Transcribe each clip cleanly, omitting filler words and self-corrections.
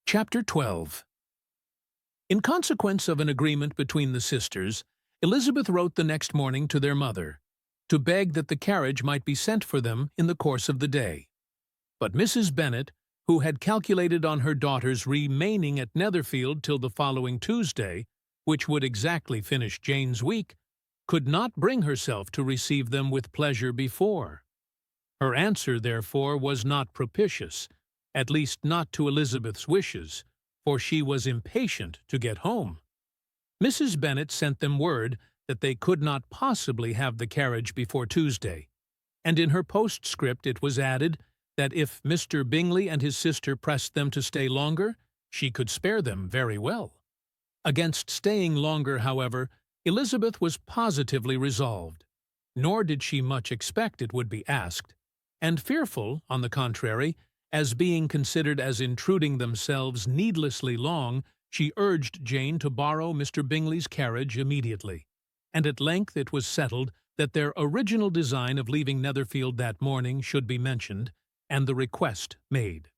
Chapter 12. In consequence of an agreement between the sisters, Elizabeth wrote the next morning to their mother, to beg that the carriage might be sent for them in the course of the day. But Mrs. Bennet, who had calculated on her daughters remaining at Netherfield till the following Tuesday, which would exactly finish Jane's week, could not bring herself to receive them with pleasure before. Her answer, therefore, was not propitious, at least not to Elizabeth's wishes, for she was impatient to get home. Mrs. Bennet sent them word that they could not possibly have the carriage before Tuesday, and in her postscript it was added that if Mr. Bingley and his sister pressed them to stay longer, she could spare them very well. Against staying longer, however, Elizabeth was positively resolved, nor did she much expect it would be asked, and fearful, on the contrary, as being considered as intruding themselves needlessly long, she urged Jane to borrow Mr. Bingley's carriage immediately, and at length it was settled that their original design of leaving Netherfield that morning should be mentioned, and the request made.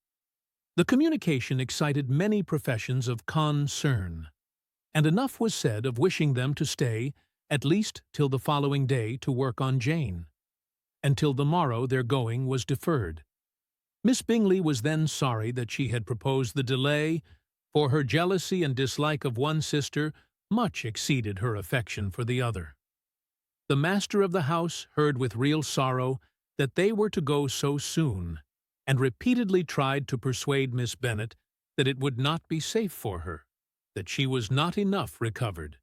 The communication excited many professions of concern, and enough was said of wishing them to stay, at least till the following day, to work on Jane. Until the morrow their going was deferred. Miss Bingley was then sorry that she had proposed the delay, for her jealousy and dislike of one sister much exceeded her affection for the other. The master of the house heard with real sorrow that they were to go so soon, and repeatedly tried to persuade Miss Bennet that it would not be safe for her, that she was not enough recovered,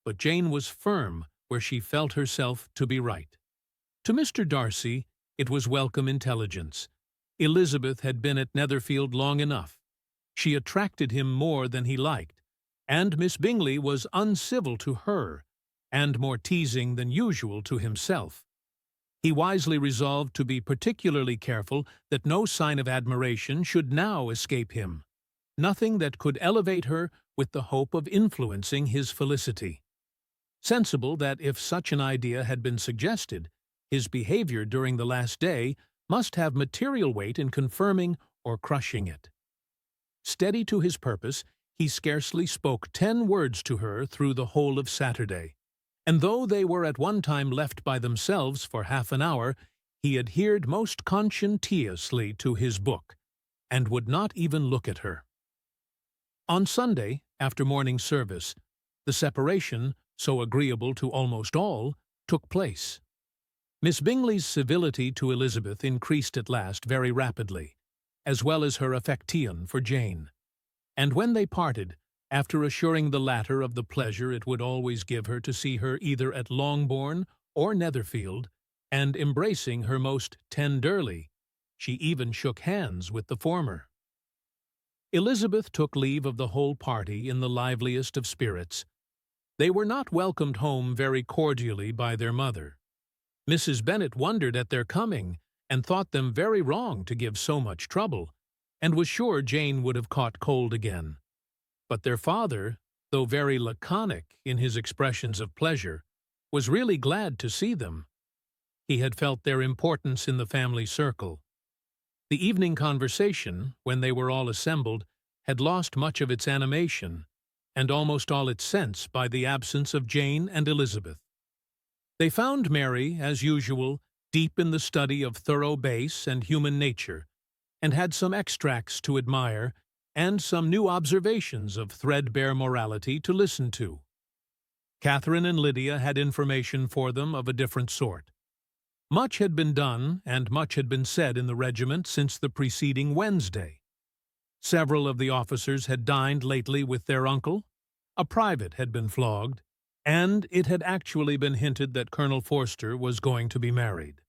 but Jane was firm where she felt herself to be right. To Mr. Darcy it was welcome intelligence. Elizabeth had been at Netherfield long enough. She attracted him more than he liked, and Miss Bingley was uncivil to her, and more teasing than usual to himself. He wisely resolved to be particularly careful that no sign of admiration should now escape him, nothing that could elevate her with the hope of influencing his felicity. Sensible that if such an idea had been suggested, his behavior during the last day must have material weight in confirming or crushing it. Steady to his purpose, he scarcely spoke 10 words to her through the whole of Saturday, and though they were at one time left by themselves for half an hour, he adhered most conscientiously to his book, and would not even look at her. On Sunday, after morning service, the separation, so agreeable to almost all, took place. Miss Bingley's civility to Elizabeth increased at last very rapidly, as well as her affection for Jane, and when they parted, after assuring the latter of the pleasure it would always give her to see her either at Longbourn or Netherfield, and embracing her most tenderly, she even shook hands with the former. Elizabeth took leave of the whole party in the liveliest of spirits. They were not welcomed home very cordially by their mother. Mrs. Bennet wondered at their coming, and thought them very wrong to give so much trouble, and was sure Jane would have caught cold again. But their father, though very laconic in his expressions of pleasure, was really glad to see them. He had felt their importance in the family circle. The evening conversation, when they were all assembled, had lost much of its animation, and almost all its sense by the absence of Jane and Elizabeth. They found Mary, as usual, deep in the study of thorough base and human nature, and had some extracts to admire, and some new observations of threadbare morality to listen to. Catherine and Lydia had information for them of a different sort. Much had been done, and much had been said in the regiment since the preceding Wednesday. Several of the officers had dined lately with their uncle, a private had been flogged, and it had actually been hinted that Colonel Forster was going to be married.